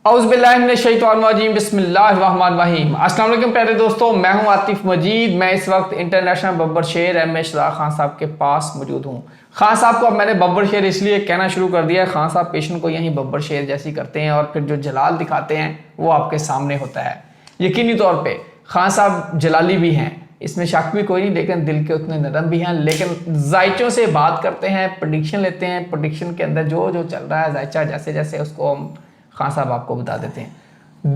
औज़ुबिल्लाहिमिनश्शैतानिर्रजीम बिस्मिल्लाहिर्रहमानिर्रहीम। अस्सलाम वालेकुम प्यारे दोस्तों, मैं हूं आतिफ मजीद। मैं इस वक्त इंटरनेशनल बब्बर शेर एम.ए. शाह खान साहब के पास मौजूद हूं। खान साहब को अब मैंने बब्बर शेर इसलिए कहना शुरू कर दिया है, खान साहब पेशेंट को यहीं बब्बर शेर जैसी करते हैं और फिर जो जलाल दिखाते हैं वो आपके सामने होता है। यकीनी तौर पर खान साहब जलाली भी हैं, इसमें शक भी कोई नहीं, लेकिन दिल के उतने नरम भी हैं। लेकिन जायचों से बात करते हैं, प्रेडिक्शन लेते हैं, प्रेडिक्शन के अंदर जो जो चल रहा है जायचा जैसे जैसे उसको हम खान साहब आपको बता देते हैं।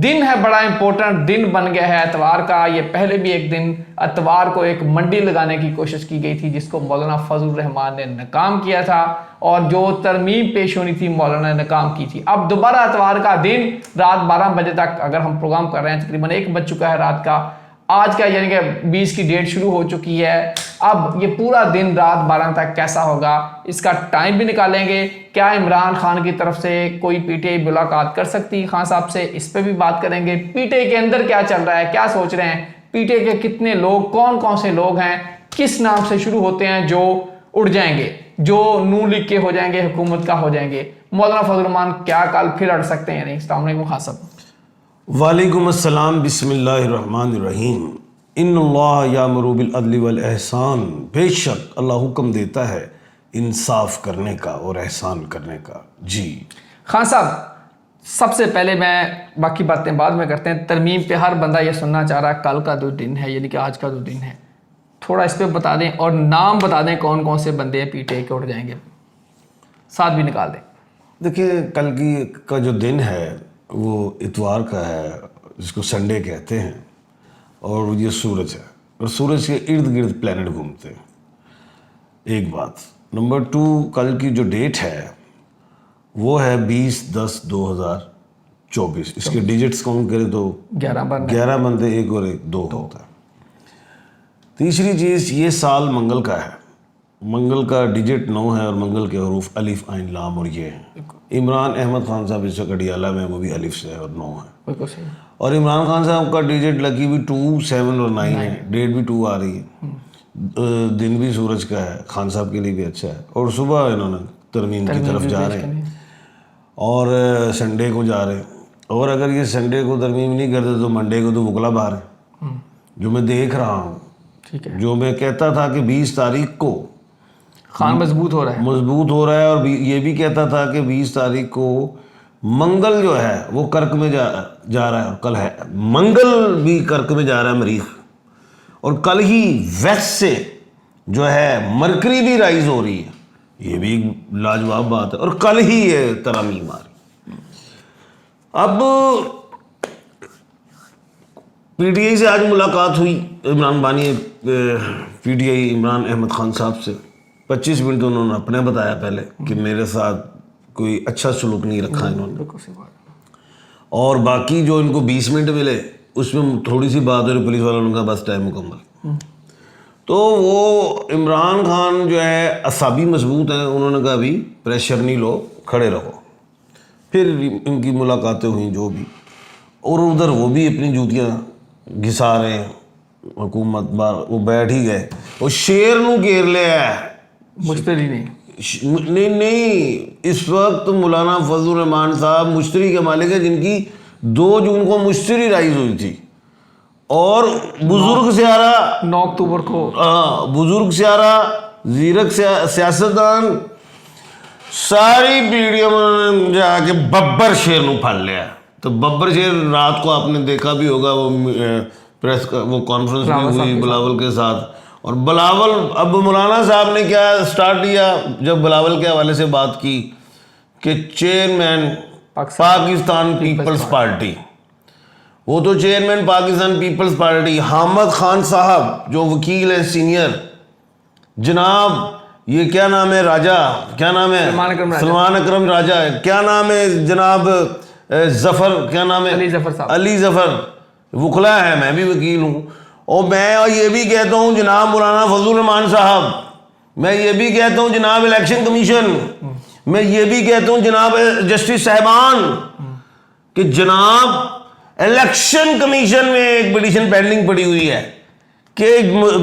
दिन है बड़ा इंपॉर्टेंट, दिन बन गया है एतवार का। ये पहले भी एक दिन एतवार को एक मंडी लगाने की कोशिश की गई थी जिसको मौलाना फजलुर रहमान ने नाकाम किया था, और जो तरमीम पेश होनी थी मौलाना ने नाकाम की थी। अब दोबारा एतवार का दिन रात 12 बजे तक अगर हम प्रोग्राम कर रहे हैं, तकरीबन 1 बज चुका है रात का, आज का यानी कि 20 की डेट शुरू हो चुकी है। अब ये पूरा दिन रात 12 तक कैसा होगा इसका टाइम भी निकालेंगे। क्या इमरान खान की तरफ से कोई पीटीआई मुलाकात कर सकती है खान साहब से, इस पर भी बात करेंगे। पीटीआई के अंदर क्या चल रहा है, क्या सोच रहे हैं, पीटीआई के कितने लोग, कौन कौन से लोग हैं, किस नाम से शुरू होते हैं जो उड़ जाएंगे, जो नून लीग के हो जाएंगे, हुकूमत का हो जाएंगे। मौलाना फजलुर रहमान क्या कल फिर अड़ सकते हैं या नहीं? अस्सलाम वालेकुम खान साहब। वालेकुम अस्सलाम, बिस्मिल्लाहिर्रहमानिर्रहीम। इन्नल्लाह यामुरु बिल अदलि वल एहसान, बेशक अल्लाह हुक्म देता है इंसाफ करने का और एहसान करने का। जी खान साहब, सबसे पहले मैं बाकी बातें बाद में करते हैं। तरमीम पे हर बंदा ये सुनना चाह रहा है कल का जो दिन है यानी कि आज का जो दिन है, थोड़ा इस पर बता दें और नाम बता दें कौन कौन से बंदे पीटीआई के उड़ जाएंगे, साथ भी निकाल दें। देखिए, कल की का जो दिन है वो इतवार का है, जिसको संडे कहते हैं, और ये सूरज है और सूरज के इर्द गिर्द प्लैनेट घूमते हैं। एक बात। नंबर 2, कल की जो डेट है वो है 20/10/2024। इसके डिजिट्स काउंट करें तो 11 बनते, 1 और 1 2 होता है। तीसरी चीज़, ये साल मंगल का है, मंगल का डिजिट 9 है और मंगल के हरूफ अलिफ आइन लाम और ये हैं। इमरान अहमद खान साहब इस वक्त अडियाला में, वो भी अलिफ से है और 9 है। और इमरान खान साहब का डिजिट लकी भी 2, 7 और 9 है, डेट भी 2 आ रही है, दिन भी सूरज का है, खान साहब के लिए भी अच्छा है। और सुबह इन्होंने तरमीम की तरफ जा रहे हैं और संडे को जा रहे हैं, और अगर ये संडे को तरमीम नहीं करते तो मंडे को तो वकला बाहर है, जो मैं देख रहा हूँ। ठीक है, जो मैं कहता था कि 20 तारीख को खान मजबूत हो रहा है, और ये भी कहता था कि 20 तारीख को मंगल जो है वो कर्क में जा रहा है, और कल है मंगल भी कर्क में जा रहा है मरीख, और कल ही वेस्ट से जो है मरकरी भी राइज हो रही है, ये भी लाजवाब बात है, और कल ही ये तरामीम आ रही। अब पीटीआई से आज मुलाकात हुई इमरान बानी, पीटीआई इमरान अहमद खान साहब से 25 मिनट तो उन्होंने अपने बताया पहले कि मेरे साथ कोई अच्छा सलूक नहीं रखा इन्होंने, और बाकी जो इनको 20 मिनट मिले उसमें थोड़ी सी बात हो रही, पुलिस वालों ने कहा बस टाइम मुकम्मल। तो वो इमरान खान जो है असाबी मजबूत हैं, उन्होंने कहा अभी प्रेशर नहीं लो, खड़े रहो। फिर इनकी मुलाकातें हुई जो भी, और उधर वो भी अपनी जूतियाँ घिसा रहे हैं, हुकूमत बार वो बैठ ही गए, वो शेर नू घेर लिया है, मुश्तरी नहीं, इस वक्त मौलाना फजलुर रहमान साहब मुश्तरी के मालिक है, जिनकी 2 जून को मुश्तरी राइज हुई थी, और बुजुर्ग सियारा 9 अक्टूबर को, बुजुर्ग सियारा, जीरक सियासतदान, सारी पीढ़ियों में जाके बब्बर शेर नू फड़ लिया। तो बब्बर शेर रात को आपने देखा भी होगा, वो प्रेस का वो कॉन्फ्रेंस में हुई बिलावल के साथ, और बिलावल, अब मौलाना साहब ने क्या स्टार्ट किया, जब बिलावल के हवाले से बात की कि चेयरमैन पाकिस्तान पीपल्स पार्टी, वो तो chairman Pakistan People's Party Hamid Khan साहब जो वकील है सीनियर, जनाब ये क्या नाम है, राजा क्या नाम है, सलमान अकरम राजा है, क्या नाम है जनाब, जफर क्या नाम है, अली जफर वकला है, मैं भी वकील हूँ, और मैं ये भी कहता हूँ जनाब मौलाना फजलुर रहमान साहब, मैं ये भी कहता हूँ जनाब इलेक्शन कमीशन, मैं ये भी कहता हूँ जनाब जस्टिस साहबान, कि जनाब इलेक्शन कमीशन में एक पिटीशन पेंडिंग पड़ी हुई है कि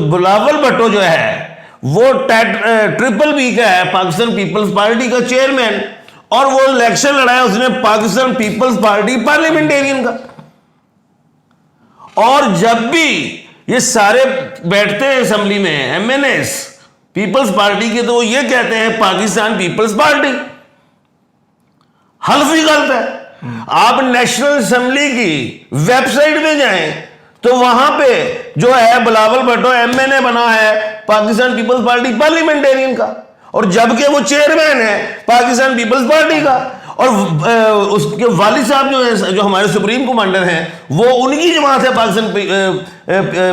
बिलावल भुट्टो जो है वो ट्रिपल बी का है, पाकिस्तान पीपल्स पार्टी का चेयरमैन, और वो इलेक्शन लड़ाया उसने पाकिस्तान पीपल्स पार्टी पार्लियामेंटेरियन का। और जब भी ये सारे बैठते हैं असेंबली में एमएनएस पीपल्स पार्टी के, तो वो ये कहते हैं पाकिस्तान पीपल्स पार्टी। हल्फ ही गलत है। आप नेशनल असेंबली की वेबसाइट पे जाएं तो वहां पे जो है बिलावल भुट्टो एमएनए बना है पाकिस्तान पीपल्स पार्टी पार्लियामेंटेरियन का, और जबकि वो चेयरमैन है पाकिस्तान पीपल्स पार्टी का। और उसके वालिद साहब जो है, जो हमारे सुप्रीम कमांडर हैं, वो उनकी जमात है पाकिस्तान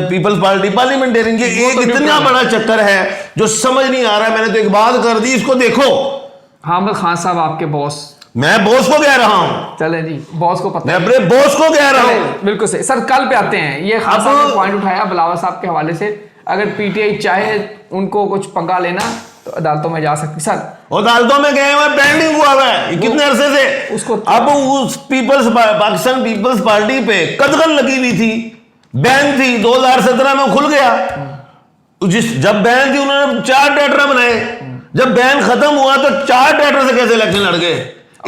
पीपल्स पार्टी पार्लियामेंटेरियन के। एक इतना बड़ा चक्कर है जो समझ नहीं आ रहा है। मैंने तो एक बात कर दी, इसको देखो। हामिद खान साहब आपके बॉस, मैं बॉस को कह रहा हूं। चले जी, बॉस को पता मैं अपने बॉस को कह रहा हूं। बिल्कुल सही सर। कल पे आते हैं, ये खान साहब ने पॉइंट उठाया बिलावल साहब के हवाले से, अगर पीटीआई चाहे उनको कुछ पंगा लेना तो अदालतों में जा सकती। सर अदालतों में गए हुए पेंडिंग हुआ है कितने अरसे से उसको, अब उस पाकिस्तान पीपल्स पार्टी पे कदगन लगी हुई थी, बैन थी, 2017 में खुल गया। जब बैन थी उन्होंने 4 टेंडर बनाए, जब बैन खत्म हुआ तो 4 टेंडर से कैसे इलेक्शन लड़ गए?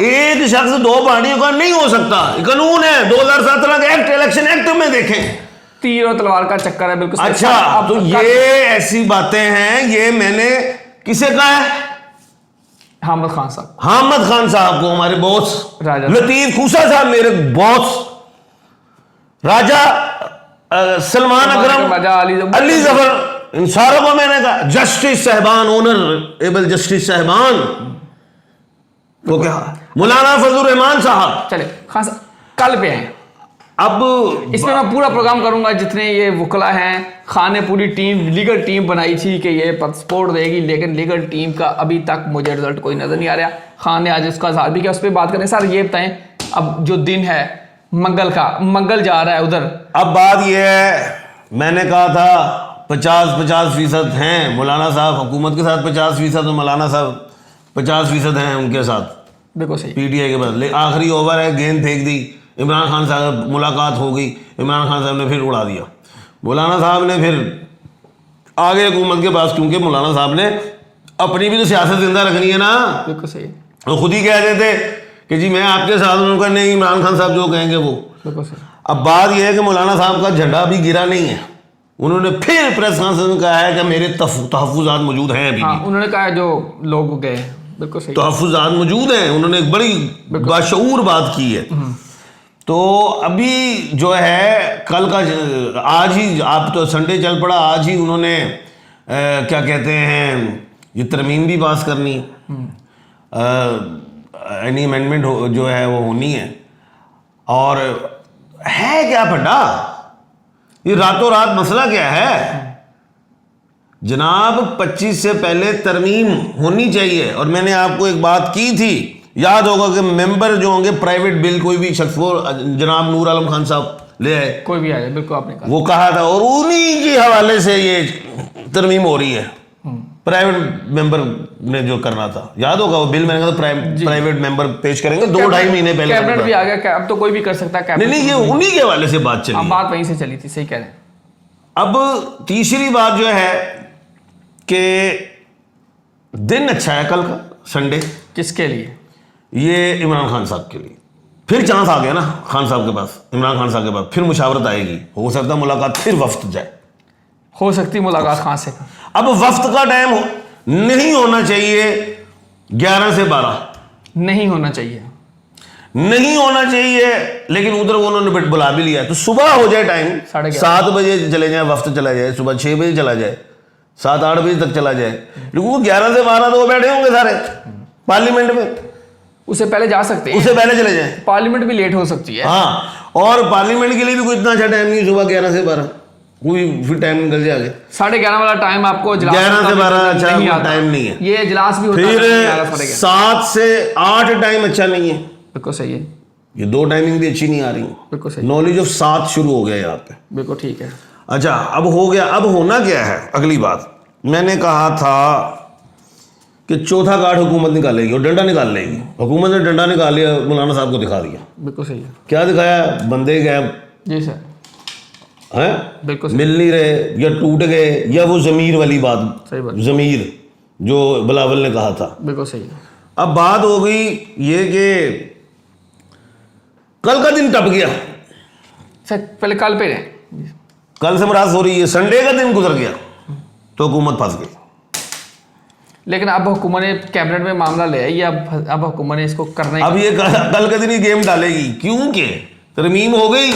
एक शख्स 2 पार्टियों का नहीं हो सकता, कानून है 2017 के एक्ट, इलेक्शन एक्ट में देखें। तीर और तलवार का चक्कर है। बिल्कुल। अच्छा, तो ये ऐसी बातें हैं, ये मैंने किसे कहा है? हामिद खान साहब, हामिद खान साहब को, हमारे बॉस। राजा लतीफ खूसा साहब मेरे बॉस, राजा सलमान अकरम, राजा अली जफर, इन सारों को मैंने कहा जस्टिस साहबान, ऑनर एबल जस्टिस साहबान को क्या, मौलाना फजलुर रहमान साहब। चले खान साहब कल पे हैं, अब इसमें मैं पूरा प्रोग्राम करूंगा। जितने ये वकला हैं, खान ने पूरी टीम, लीगल टीम बनाई थी कि ये सपोर्ट देगी, लेकिन लीगल टीम का अभी तक मुझे रिजल्ट कोई नजर नहीं आ रहा। खान ने आज उसका इजहार भी किया, उस पर बात करें। सर ये बताएं, अब जो दिन है मंगल का, मंगल जा रहा है उधर, अब बात ये है, मैंने कहा था 50% हैं मौलाना साहब हुकूमत के साथ, 50% मौलाना साहब 50% हैं उनके साथ, बिल्कुल सही। पीटीआई के बाद। आखिरी ओवर है, गेंद फेंक दी, इमरान खान साहब मुलाकात हो गई, इमरान खान साहब ने फिर उड़ा दिया। मौलाना साहब ने फिर आगे हुकूमत के पास, क्योंकि मौलाना साहब ने अपनी भी तो सियासत जिंदा रखनी है ना। बिल्कुल सही। वो खुद ही कह देते कि जी मैं आपके साथ हूं, उनका नहीं, इमरान खान साहब जो कहेंगे वो। बिल्कुल सही। अब बात यह है कि मौलाना साहब का झंडा अभी गिरा नहीं है। उन्होंने फिर प्रेस कॉन्फ्रेंस में कहा है कि मेरे तहफ़्फ़ुज़ात मौजूद हैं अभी। हाँ, उन्होंने कहा जो लोग गए। बिल्कुल सही। तहफ़्फ़ुज़ात मौजूद हैं, उन्होंने एक बड़ी बाशऊर बात की है। तो अभी जो है कल का, आज ही, आप तो संडे चल पड़ा, आज ही उन्होंने क्या कहते हैं, ये तरमीम भी पास करनी, एनी अमेंडमेंट जो है वो होनी है। और है क्या फटा, ये रातों रात मसला क्या है जनाब? 25 से पहले तरमीम होनी चाहिए। और मैंने आपको एक बात की थी, याद होगा कि मेंबर जो होंगे प्राइवेट बिल, कोई भी शख्स, वो जनाब नूर आलम खान साहब ले आए, कोई भी आए, बिल्कुल आपने कहा, वो कहा था, और उन्हीं के हवाले से ये तरमीम हो रही है। प्राइवेट मेंबर ने जो करना था, याद होगा वो बिल, मैंने कहा प्राइवेट मेंबर पेश करेंगे, 2-2.5 महीने पहले कैबिनेट भी आ गया, अब तो कोई भी कर सकता है। नहीं, ये उन्हीं के हवाले से बात चली, बात वहीं से चली थी। सही कह रहे हैं। अब तीसरी बात जो है कि दिन अच्छा है कल का, संडे। किसके लिए? ये इमरान खान साहब के लिए फिर चांस आ गया ना खान साहब के पास, इमरान खान साहब के पास फिर मुशावरत आएगी, हो सकता है मुलाकात फिर वफ्त जाए, हो सकती मुलाकात खान से। अब वफ्त का टाइम नहीं होना चाहिए 11 से 12, नहीं होना चाहिए, नहीं होना चाहिए, लेकिन उधर उन्होंने बुला भी लिया, तो सुबह हो जाए टाइम, 7 बजे चले जाए, वफ्त चला जाए, सुबह 6 बजे चला जाए, 7-8 बजे तक चला जाए, लेकिन 11 से 12 तो वो बैठे होंगे सारे पार्लियामेंट में, उससे पहले जा सकते हैं, उससे पहले चले जाए। पार्लियामेंट भी लेट हो सकती है। हाँ, और पार्लियामेंट के लिए भी कोई इतना अच्छा टाइम नहीं, सुबह 11 से 12 कोई फिर टाइम निकल जाएगा। 11:30 वाला टाइम आपको 11 से 12 अच्छा टाइम नहीं है, ये इजलास भी होता है। फिर 7 से 8 टाइम अच्छा नहीं है, बिल्कुल सही है, ये 2 टाइमिंग भी अच्छी नहीं आ रही, बिल्कुल सही। नॉलेज ऑफ 7 शुरू हो गया यहाँ पे, बिल्कुल ठीक है। अच्छा, अब हो गया, अब होना क्या है? अगली बात मैंने कहा था कि चौथा कार्ड हुकूमत निकालेगी और डंडा निकाल लेगी। हुकूमत ने डंडा निकाल लिया, मौलाना साहब को दिखा दिया। बिल्कुल सही है। क्या दिखाया? बंदे गए जी सर, हैं, बिल्कुल मिल नहीं रहे, या टूट गए, या वो ज़मीर वाली बात, सही बात, ज़मीर जो बिलावल ने कहा था। बिल्कुल सही है। अब बात हो गई ये कि कल का दिन टप गया, सर पहले कल पे रहे, कल से मुराद हो रही है, संडे का दिन गुजर गया तो हुकूमत फंस गई। लेकिन अब हुकूमत ने कैबिनेट में मामला ले आई, अब हुकूमत ने इसको करना ही। अब ये कल के दिन ही गेम डालेगी, क्योंकि तरमीम हो गई,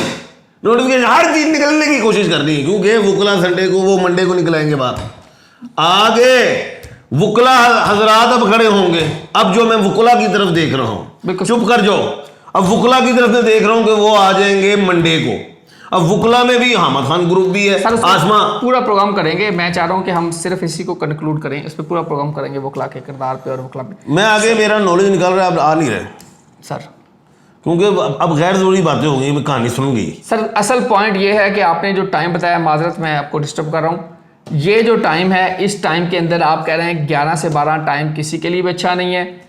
नोटिफिकेशन हर चीज निकलने की कोशिश करनी है, क्योंकि वुकला संडे को, वो मंडे को निकलाएंगे बात। आगे वुकला हजरात अब खड़े होंगे। अब जो मैं वुकला की तरफ देख रहा हूँ, चुप कर जाओ, अब वुकला की तरफ मैं देख रहा हूँ कि वो आ जाएंगे मंडे को। अब वुकला में भी हामिद खान ग्रुप भी है, आसमा पूरा प्रोग्राम करेंगे। मैं चाह रहा हूँ कि हम सिर्फ इसी को कंक्लूड करें, इस पे पूरा प्रोग्राम करेंगे वुकला के किरदार पे और वुकला पे। मैं आगे मेरा नॉलेज निकल रहा है, अब आ नहीं रहे सर, क्योंकि अब गैर जरूरी बातें हो गई, मैं कहानी सुन गई। सर असल पॉइंट ये है कि आपने जो टाइम बताया, माजरत मैं आपको डिस्टर्ब कर रहा हूँ, ये जो टाइम है, इस टाइम के अंदर आप कह रहे हैं 11 से 12 टाइम किसी के लिए भी अच्छा नहीं है।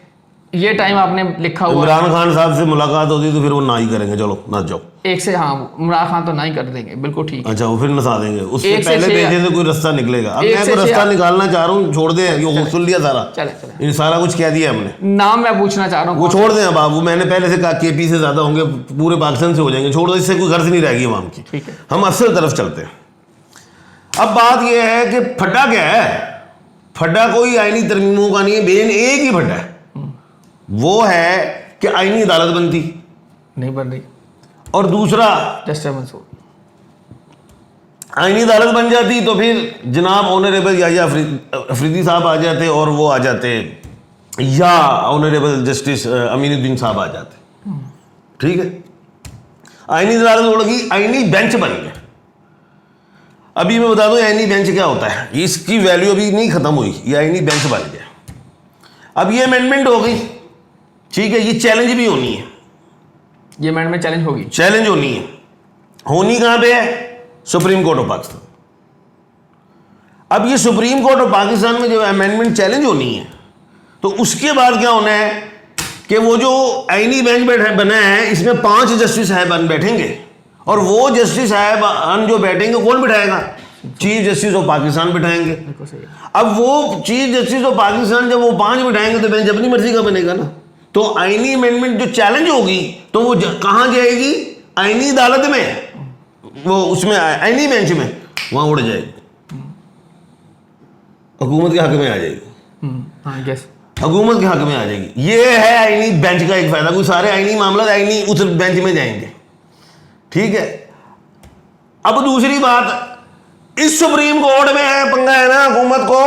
ये टाइम आपने लिखा हुआ इमरान खान साहब से मुलाकात होती तो फिर वो ना ही करेंगे, चलो ना जाओ एक से, हाँ इमरान खान तो ना ही कर देंगे, बिल्कुल ठीक है। अच्छा, वो फिर नसा देंगे, उससे एक से पहले छह- भेजे तो कोई रास्ता निकलेगा। अब एक मैं से कोई छह- रास्ता निकालना चाह रहा हूँ, छोड़ दें, ये सुन लिया सारा, चले ये सारा कुछ कह दिया हमने, नाम मैं पूछना चाह रहा हूँ, वो छोड़ दें। अब बाबू मैंने पहले से कहा KP से ज्यादा होंगे, पूरे पाकिस्तान से हो जाएंगे, छोड़ दो, इससे कोई गर्ज नहीं रहेगी आवाम की। ठीक है। हम असल तरफ चलते हैं। अब बात यह है कि फड्डा क्या है, फड्डा कोई आईनी तरमीमों का नहीं है, बेन एक ही फड्डा है, वो है कि आईनी अदालत बनती नहीं बन रही, और दूसरा डिस्टर्बेंस हो। आईनी अदालत बन जाती तो फिर जनाब ऑनरेबल या अफरीदी साहब आ जाते, और वो आ जाते, या ऑनरेबल जस्टिस अमीनुद्दीन साहब आ जाते। ठीक है, आईनी अदालत होगी, आईनी बेंच बन गया। अभी मैं बता दूं आईनी बेंच क्या होता है, इसकी वैल्यू अभी नहीं खत्म हुई, ये आईनी बेंच बन गया। अब ये अमेंडमेंट हो गई, ठीक है, ये चैलेंज भी होनी है, ये मैंड में चैलेंज होगी, चैलेंज होनी है। होनी कहां पे है? Supreme court of Pakistan. अब ये सुप्रीम कोर्ट ऑफ पाकिस्तान में जब अमेंडमेंट चैलेंज होनी है, तो उसके बाद क्या होना है कि वो जो आईनी बेंच बना है, इसमें 5 जस्टिस साहबान बैठेंगे, और वो जस्टिस साहबान जो बैठेंगे, कौन बिठाएगा? चीफ जस्टिस ऑफ पाकिस्तान बिठाएंगे। बिल्कुल सही है। अब वो चीफ जस्टिस ऑफ पाकिस्तान जब वो 5 बिठाएंगे, तो बेंच अपनी मर्जी का बनेगा ना। तो आईनी अमेंडमेंट जो चैलेंज होगी, तो वो कहां जाएगी? आईनी अदालत में, वो उसमें आईनी बेंच में, वहां उड़ जाएगी, हुकूमत के हक में आ जाएगी। हाँ यस, हुकूमत के हक में आ जाएगी। ये है आईनी बेंच का एक फायदा, कोई सारे आईनी मामला आईनी उस बेंच में जाएंगे। ठीक है, अब दूसरी बात, इस सुप्रीम कोर्ट में है पंगा है ना हुकूमत को,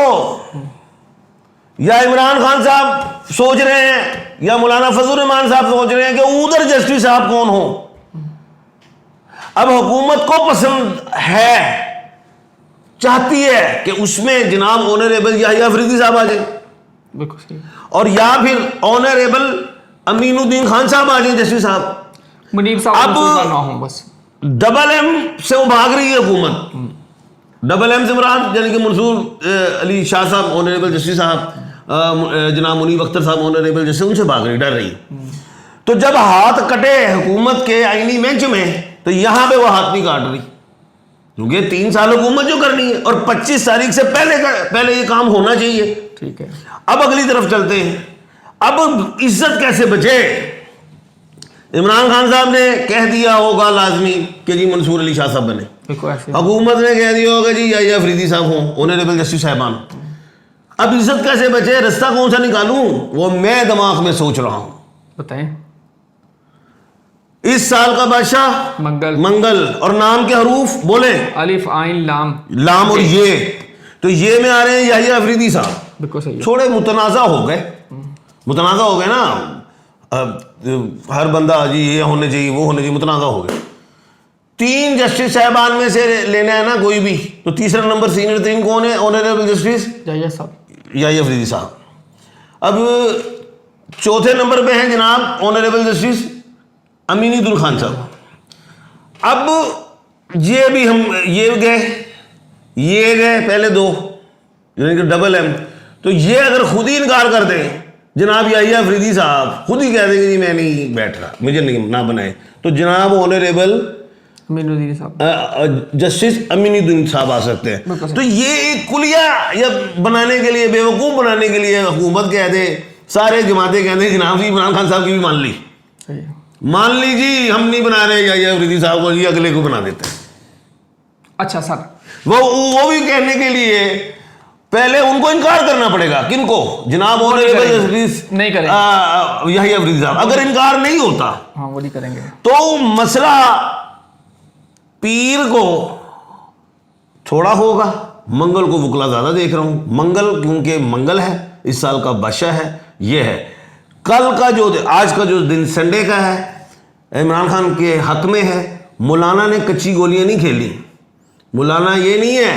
या इमरान खान साहब सोच रहे हैं, या मौलाना फजल रहमान साहब सोच रहे हैं कि उधर जस्टिस साहब कौन हो। अब हुकूमत को पसंद है, चाहती है कि उसमें जनाब ऑनरेबल या अफरीदी साहब आ जाए, बिल्कुल सही, और या फिर ऑनरेबल अमीनुद्दीन खान साहब आ जाए, जस्टिस साहब। मुनीब साहब अब मंसूर का ना हो बस। डबल एम से वो भाग रही है हुकूमत, डबल एम से मुराद यानी कि मंसूर अली शाह साहब ऑनरेबल जस्टिस साहब, जनाब मुनीब अख्तर साहब ऑनरेबल जस्टिस, उनसे भाग रही, डर रही। तो जब हाथ कटे हुकूमत के आईनी बेंच में, तो यहां पे वो हाथ नहीं काट रही, क्योंकि 3 साल हुकूमत जो करनी है, और 25 तारीख से पहले ये काम होना चाहिए। ठीक है, अब अगली तरफ चलते हैं। अब इज्जत कैसे बचे? इमरान खान साहब ने कह दिया होगा लाजमी कि जी मंसूर अली शाह साहब बने, बिल्कुल ऐसे। हुकूमत ने कह दिया होगा जी या अफरीदी साहब हो ऑनरेबल जस्टिस साहबान। अब इज्जत कैसे बचे, रास्ता कौन सा निकालूं, वो मैं दिमाग में सोच रहा हूं। बताएं। इस साल का बादशाह मंगल, और नाम के हरूफ बोले, अलिफ आइन लाम, लाम और ये, तो ये में आ रहे हैं या अफरीदी साहब। बिल्कुल सही है। थोड़े मुतनाज़ा हो गए, मुतनाज़ा हो गए ना, हर बंदा जी ये होने चाहिए वो होने चाहिए, मुतनाज़ा हो गए। 3 जस्टिस साहबान में से लेना है ना कोई भी, तो तीसरा नंबर सीनियर 3 कौन है? ऑनरेबल जस्टिस जय साहब या अफरीदी साहब। अब चौथे नंबर पे हैं जनाब ऑनरेबल जस्टिस अमीनुद्दीन खान साहब। अब ये भी हम ये गए पहले 2 यानी कि डबल एम, तो ये अगर खुद ही इनकार कर दें जनाब या अफरीदी साहब, खुद ही कह देंगे जी मैं नहीं बैठ रहा, मुझे नहीं ना बनाए, तो जनाब ऑनरेबल अमीनुद्दीन साहब, जस्टिस अमीनुद्दीन साहब आ सकते हैं। तो ये एक कुलिया या बनाने के लिए, बेवकूफ़ बनाने के लिए हुकूमत कह दे सारे जमाते कहते हैं जनाब जी इमरान खान साहब की भी मान ली, सही है। मान ली जी, हम नहीं बना रहे या अफरीदी साहब को, ये अगले को बना देते हैं। अच्छा सर, वो भी कहने के लिए पहले उनको इनकार करना पड़ेगा। किनको? जनाब नहीं करेंगे यही अफरीदी साहब। अगर इनकार नहीं होता, हाँ वो नहीं करेंगे, तो मसला पीर को थोड़ा होगा। मंगल को वकला ज्यादा देख रहा हूं, मंगल क्योंकि मंगल है, इस साल का बादशाह है, ये है। कल का जो आज का जो दिन संडे का है, इमरान खान के हक में है। मौलाना ने कच्ची गोलियां नहीं खेली। मौलाना ये नहीं है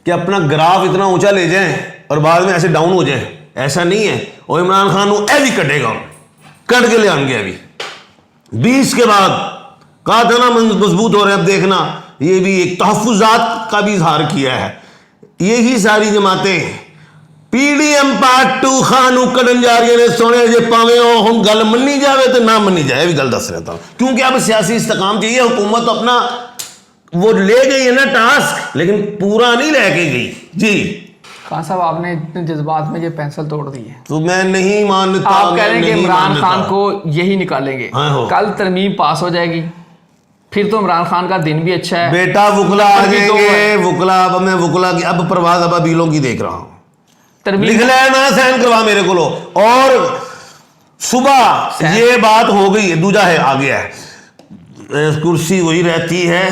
कि अपना ग्राफ इतना ऊंचा ले जाएं और बाद में ऐसे डाउन हो जाए, ऐसा नहीं है। और इमरान खान को ऐ भी कटेगा, कट के ले आएंगे। अभी 20 के बाद कहा था ना मजबूत हो रहे, अब देखना ये भी एक तहफुजात का भी इजहार किया है। यही सारी जमातें पीडीएम पार्ट 2 खानू कटन जा रही ने सोने जे पावे हम गल मनी जावे तो ना मनी जाए, भी गल दस रहता हूं। क्योंकि अब सियासी इस्तेकाम चाहिए। हुकूमत तो अपना वो ले गई है ना टास्क, लेकिन पूरा नहीं लेके गई जी। खान साहब आपने इतने जज्बात में ये पेंसिल तोड़ दी है, तो मैं नहीं मानता। आप कह रहे हैं कि इमरान खान को यही निकालेंगे। हाँ, कल तरमीम पास हो जाएगी, फिर तो इमरान खान का दिन भी अच्छा है। बेटा वकला आ जाएंगे, वकला। अब मैं वकला की अब परवाज अबाबीलों की देख रहा हूं। लिख लेना, साइन करवा मेरे को लो। और सुबह ये बात हो गई, दूजा है आ गया है, कुर्सी वही रहती है,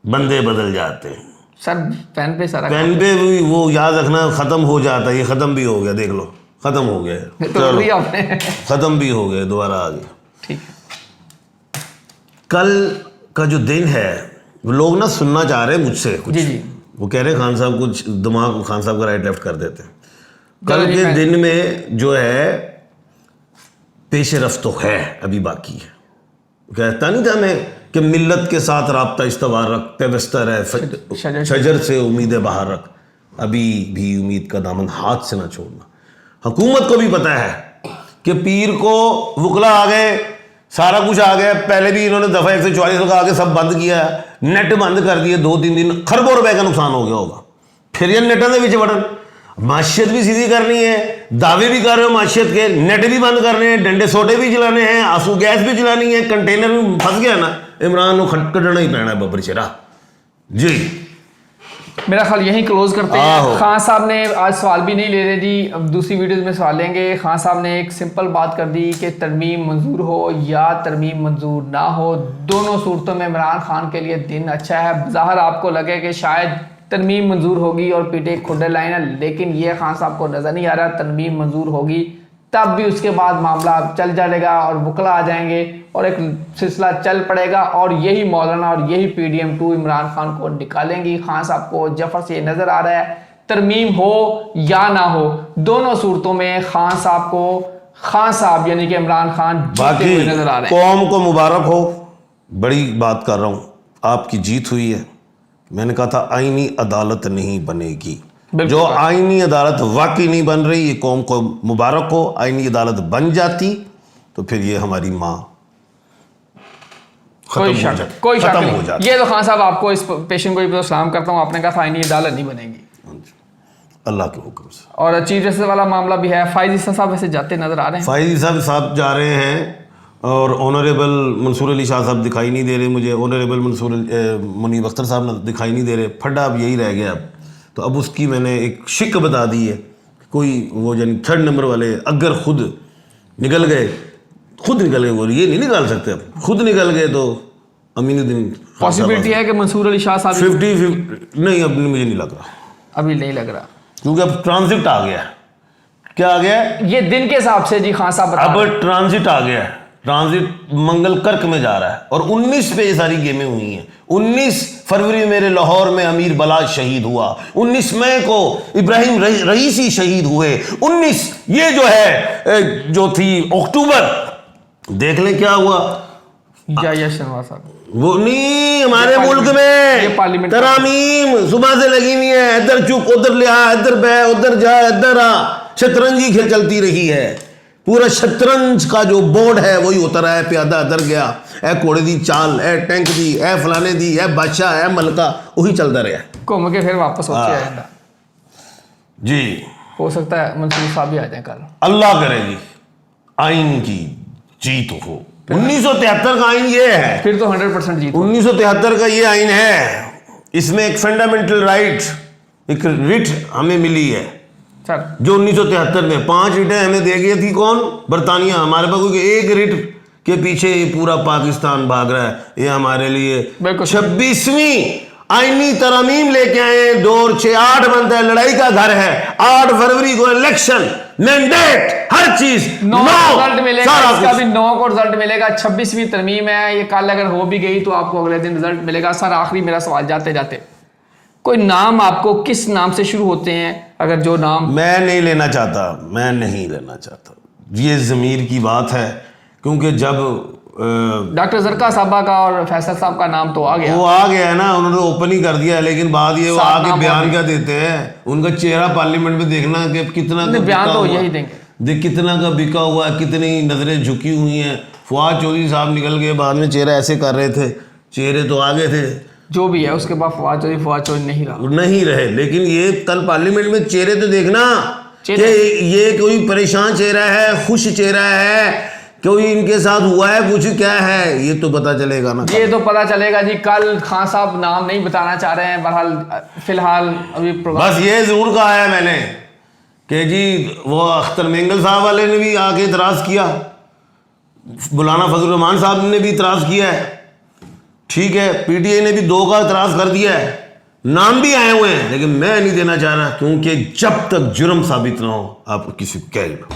बंदे बदल जाते हैं। सर पेन पे सारा पेन पे भी वो याद रखना खत्म हो जाता है। ये खत्म भी हो गया, देख लो खत्म हो गया। तो आपने खत्म भी हो गया, दोबारा आ गया। ठीक है। कल का जो दिन है, वो लोग ना सुनना चाह रहे हैं मुझसे कुछ। जी जी, वो कह रहे हैं खान साहब कुछ दिमाग खान साहब का राइट लेफ्ट कर देते हैं। कल के दिन में जो है पेश रफ्त तो है, अभी बाकी है। कहता नहीं था मैं कि मिल्लत के साथ राब्ता इस्तवार रख, पेवस्ता रहे शजर से उम्मीदें बाहर रख, अभी भी उम्मीद का दामन हाथ से ना छोड़ना। हुकूमत को भी पता है कि पीर को वकला आ गए, सारा कुछ आ गया। पहले भी इन्होंने दफा 144 लगा के सब बंद किया, नेट बंद कर दिए। 2-3 दिन खरबों रुपए का नुकसान हो गया होगा। फिर ये नेटों के वड़न, माशियत भी सीधी करनी है, दावे भी कर रहे हो माशियत के, नेट भी बंद करने हैं, डंडे सोटे भी चलाने हैं, आंसू गैस भी चलानी है। कंटेनर में फंस गया ना, इमरान को कटना ही पैना है बब्बर शेरा जी। मेरा ख्याल यही क्लोज करते हैं। खान साहब ने आज सवाल भी नहीं ले रहे जी, अब दूसरी वीडियोस में सवाल लेंगे। खान साहब ने एक सिंपल बात कर दी कि तरमीम मंजूर हो या तरमीम मंजूर ना हो, दोनों सूरतों में इमरान खान के लिए दिन अच्छा है। ज़ाहिर आपको लगे कि शायद तरमीम मंजूर होगी और पीटे खुडे लाइन है, लेकिन ये खान साहब को नज़र नहीं आ रहा तरमीम मंजूर होगी, तब भी उसके बाद मामला चल जाएगा और वकला आ जाएंगे और एक सिलसिला चल पड़ेगा। और यही मौलाना और यही PDM 2 इमरान खान को निकालेंगी। खान साहब को जफर से नज़र आ रहा है तरमीम हो या ना हो, दोनों सूरतों में खान साहब को, खान साहब यानी कि इमरान खान जीते हुए नजर आ रहे हैं। कौम को मुबारक हो, बड़ी बात कर रहा हूँ, आपकी जीत हुई है। मैंने कहा था आईनी अदालत नहीं बनेगी, जो आईनी अदालत वाकई नहीं बन रही, ये कौम को मुबारक हो। आईनी अदालत बन जाती तो फिर ये हमारी माँ कोई शक नहीं। ये तो खान साहब आपको इस पेशेंट को भी सलाम करता हूँ, आपने कहा आईनी अदालत नहीं बनेगी अल्लाह के हुक्म से। और चीफ जस्टिस वाला मामला भी है। फायद ईसा साहब वैसे जाते नजर आ रहे हैं, फायद ईसा साहब जा रहे हैं और ऑनरेबल मंसूर अली शाह साहब दिखाई नहीं दे रहे मुझे। ऑनरेबल मुनीब अख्तर साहब दिखाई नहीं दे रहे। फड्डा अब यही रह गया। अब तो अब उसकी मैंने एक शिक बता दी है, कोई वो यानी 3rd नंबर वाले अगर खुद निकल गए, वो ये नहीं निकाल सकते। अब खुद निकल गए तो अमीनुद्दीन पॉसिबिलिटी है कि मंसूर अली शाह साहब 50 नहीं, अब मुझे नहीं लग रहा, अभी नहीं लग रहा, क्योंकि अब ट्रांजिट आ गया। क्या आ गया? ये दिन के हिसाब से जी खान साहब अब ट्रांजिट आ गया है। ट्रांजिट मंगल कर्क में जा रहा है और 19 पे ये सारी गेमें हुई हैं। 19 फरवरी मेरे लाहौर में अमीर बलाज शहीद हुआ, 19 मई को इब्राहिम रईसी शहीद हुए, 19 ये जो है जो थी अक्टूबर, देख लें क्या हुआ। शर्मा साहब वो नहीं, हमारे मुल्क में तरामीम सुबह से लगी हुई है, इधर चुप उधर ले आ, इधर बह उधर जा, इधर आ, शतरंजी खेल चलती रही है। पूरा शतरंज का जो बोर्ड है वही उतर है, प्यादा इधर गया, ए घोड़े दी चाल, ए टैंक दी, ए फलाने दी, ए बादशाह, ए मलका, वही चलता रहा, घूम के फिर वापस होके आया जी। हो सकता है मंसूर साहब भी आ जाए कल। अल्लाह करे जी आइन की जीत हो। 1973 का आइन ये है, फिर तो 100% जीत। 1973 का ये आइन है, इसमें एक फंडामेंटल राइट, एक रिट हमें मिली है सर जो 1973 में 5 रिटें हमें दे गई थी। कौन? बरतानिया। हमारे पास कोई एक रिट के पीछे ये पूरा पाकिस्तान भाग रहा है। ये हमारे लिए बिल्कुल। 26वीं आईनी तरमीम लेके आए। 2 और 6 8 बनता है, लड़ाई का घर है। 8 फरवरी को इलेक्शन, मैंडेट, हर चीज 9 रिजल्ट मिलेगा, सारा इसका कुछ। भी 9 को रिजल्ट मिलेगा। 26वीं तरमीम है ये, कल अगर हो भी गई तो आपको अगले दिन रिजल्ट मिलेगा। सर आखिरी मेरा सवाल जाते जाते, कोई नाम आपको किस नाम से शुरू होते हैं? अगर जो नाम मैं नहीं लेना चाहता, मैं नहीं लेना चाहता, ये ज़मीर की बात है। क्योंकि जब डॉक्टर जरका साहबा का और फैसल साहब का नाम तो आ गया, वो आ गया है ना, उन्होंने ओपन ही कर दिया है। लेकिन बात ये, वो सात आके नाम बयान और क्या देते हैं, उनका चेहरा पार्लियामेंट में देखना कि कितना का नहीं, बयान बिका तो हुआ- यही देंगे। देख कितना का बिका हुआ है, कितनी नजरें झुकी हुई हैं। फवाद चौधरी साहब निकल गए, बाद में चेहरा ऐसे कर रहे थे, चेहरे तो आगे थे, जो भी है। उसके बाद फवाद चौधरी नहीं रहा। नहीं रहे। लेकिन ये कल पार्लियामेंट में चेहरे तो देखना कि चेहरे- ये कोई परेशान चेहरा है, खुश चेहरा है, कोई इनके साथ हुआ है कुछ, क्या है, ये तो पता चलेगा ना। ये तो पता चलेगा जी कल। खान साहब नाम नहीं बताना चाह रहे हैं, बहरहाल फिलहाल अभी प्रोग्राम। बस ये जरूर कहा है मैंने कि जी वो अख्तर मेंगल साहब वाले ने भी आके इतराज़ किया, मौलाना फजल रहमान साहब ने भी इतराज़ किया है, ठीक है, पीटीआई ने भी 2 का इतराज़ कर दिया है, नाम भी आए हुए हैं। लेकिन मैं नहीं देना चाह रहा, क्योंकि जब तक जुर्म साबित ना हो आप किसी को कह ही ना।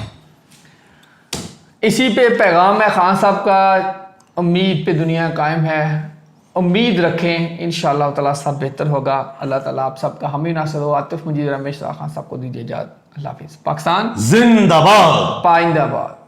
इसी पे पैगाम है खान साहब का, उम्मीद पे दुनिया कायम है। उम्मीद रखें, इंशाअल्लाह ताला सब बेहतर होगा। अल्लाह ताला आप सबका हामी नासिर हो। आतिफ मजीद, रमेश खान साहब को दीजिए इजाज़त। अल्लाह हाफिज़। पाकिस्तान जिंदाबाद। पाइंदाबाद।